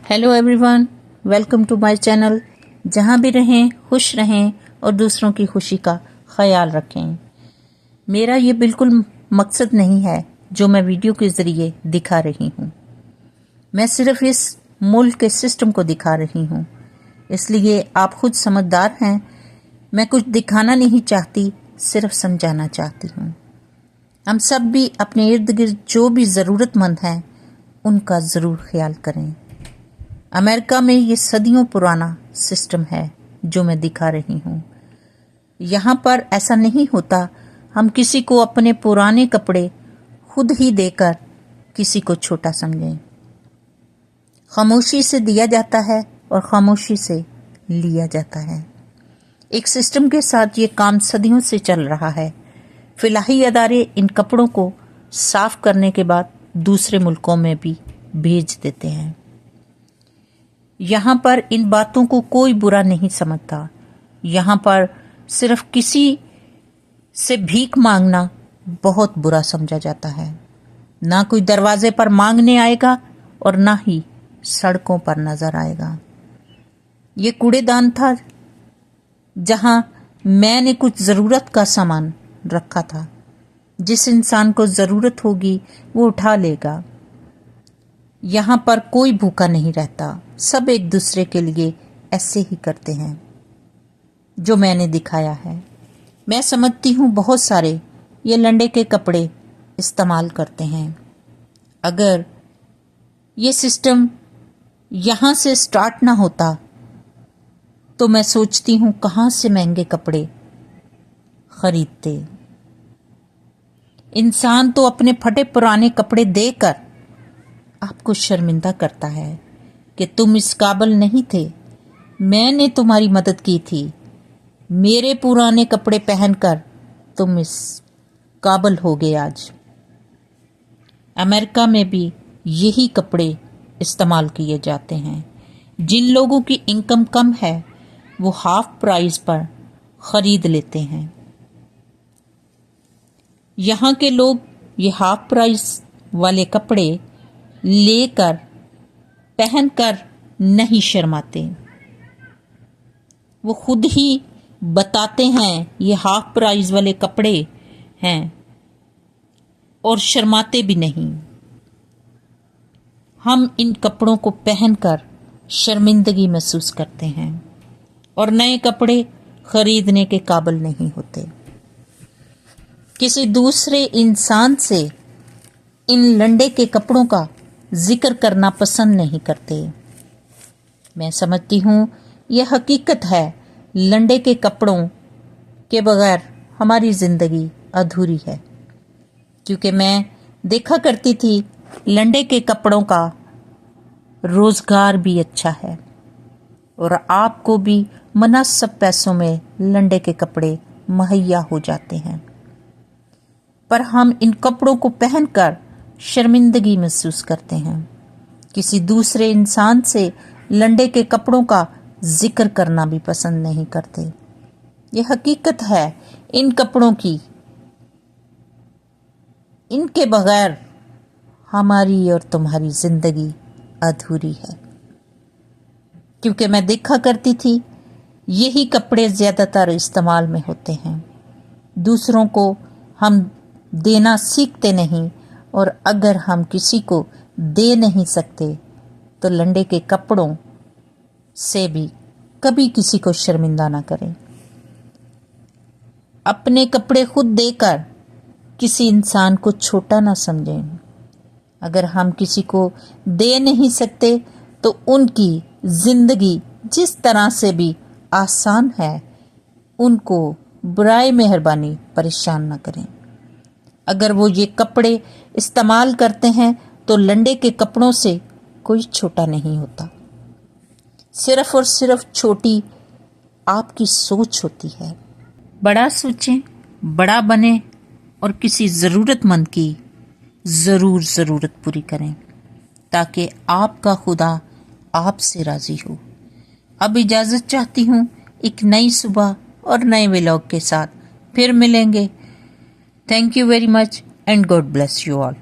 Hello everyone, welcome to my channel. जहाँ भी रहें खुश रहें और दूसरों की खुशी का ख्याल रखें। मेरा ये बिल्कुल मकसद नहीं है जो मैं वीडियो के ज़रिए दिखा रही हूँ। मैं सिर्फ इस मुल्क के सिस्टम को दिखा रही हूँ, इसलिए आप खुद समझदार हैं। मैं कुछ दिखाना नहीं चाहती, सिर्फ समझाना चाहती हूँ। हम सब भी अपने इर्द गिर्द जो भी ज़रूरतमंद हैं उनका ज़रूर ख्याल करें। अमेरिका में ये सदियों पुराना सिस्टम है जो मैं दिखा रही हूँ। यहाँ पर ऐसा नहीं होता। हम किसी को अपने पुराने कपड़े खुद ही देकर किसी को छोटा समझें। खामोशी से दिया जाता है और खामोशी से लिया जाता है। एक सिस्टम के साथ ये काम सदियों से चल रहा है। फिलहाली अदारे इन कपड़ों को साफ करने के बाद दूसरे मुल्कों में भी भेज देते हैं। यहाँ पर इन बातों को कोई बुरा नहीं समझता। यहाँ पर सिर्फ किसी से भीख मांगना बहुत बुरा समझा जाता है। ना कोई दरवाजे पर मांगने आएगा और ना ही सड़कों पर नजर आएगा। ये कूड़ेदान था जहाँ मैंने कुछ ज़रूरत का सामान रखा था। जिस इंसान को ज़रूरत होगी वो उठा लेगा। यहाँ पर कोई भूखा नहीं रहता। सब एक दूसरे के लिए ऐसे ही करते हैं जो मैंने दिखाया है। मैं समझती हूँ बहुत सारे ये लंडे के कपड़े इस्तेमाल करते हैं। अगर ये सिस्टम यहाँ से स्टार्ट ना होता तो मैं सोचती हूँ कहाँ से महंगे कपड़े खरीदते। इंसान तो अपने फटे पुराने कपड़े देकर आपको शर्मिंदा करता है कि तुम इस काबिल नहीं थे, मैंने तुम्हारी मदद की थी। मेरे पुराने कपड़े पहनकर तुम इस काबिल हो गए आज। अमेरिका में भी यही कपड़े इस्तेमाल किए जाते हैं। जिन लोगों की इनकम कम है वो हाफ प्राइस पर खरीद लेते हैं। यहाँ के लोग ये हाफ प्राइस वाले कपड़े लेकर पहनकर नहीं शर्माते। वो खुद ही बताते हैं ये हाफ प्राइस वाले कपड़े हैं और शर्माते भी नहीं। हम इन कपड़ों को पहनकर शर्मिंदगी महसूस करते हैं और नए कपड़े खरीदने के काबिल नहीं होते। किसी दूसरे इंसान से इन लंडे के कपड़ों का जिक्र करना पसंद नहीं करते। मैं समझती हूँ यह हकीकत है। लंडे के कपड़ों के बगैर हमारी ज़िंदगी अधूरी है। क्योंकि मैं देखा करती थी लंडे के कपड़ों का रोज़गार भी अच्छा है और आपको भी मुनासिब पैसों में लंडे के कपड़े मुहैया हो जाते हैं। पर हम इन कपड़ों को पहनकर शर्मिंदगी महसूस करते हैं। किसी दूसरे इंसान से लंडे के कपड़ों का जिक्र करना भी पसंद नहीं करते। ये हकीकत है इन कपड़ों की। इनके बगैर हमारी और तुम्हारी जिंदगी अधूरी है। क्योंकि मैं देखा करती थी यही कपड़े ज़्यादातर इस्तेमाल में होते हैं। दूसरों को हम देना सीखते नहीं और अगर हम किसी को दे नहीं सकते तो लंडे के कपड़ों से भी कभी किसी को शर्मिंदा ना करें। अपने कपड़े खुद देकर किसी इंसान को छोटा ना समझें। अगर हम किसी को दे नहीं सकते तो उनकी ज़िंदगी जिस तरह से भी आसान है उनको बुराए मेहरबानी परेशान ना करें। अगर वो ये कपड़े इस्तेमाल करते हैं तो लंडे के कपड़ों से कोई छोटा नहीं होता। सिर्फ और सिर्फ छोटी आपकी सोच होती है। बड़ा सोचें, बड़ा बने और किसी ज़रूरतमंद की ज़रूर ज़रूरत पूरी करें ताकि आपका खुदा आपसे राज़ी हो। अब इजाज़त चाहती हूँ। एक नई सुबह और नए व्लॉग के साथ फिर मिलेंगे। Thank you very much and God bless you all.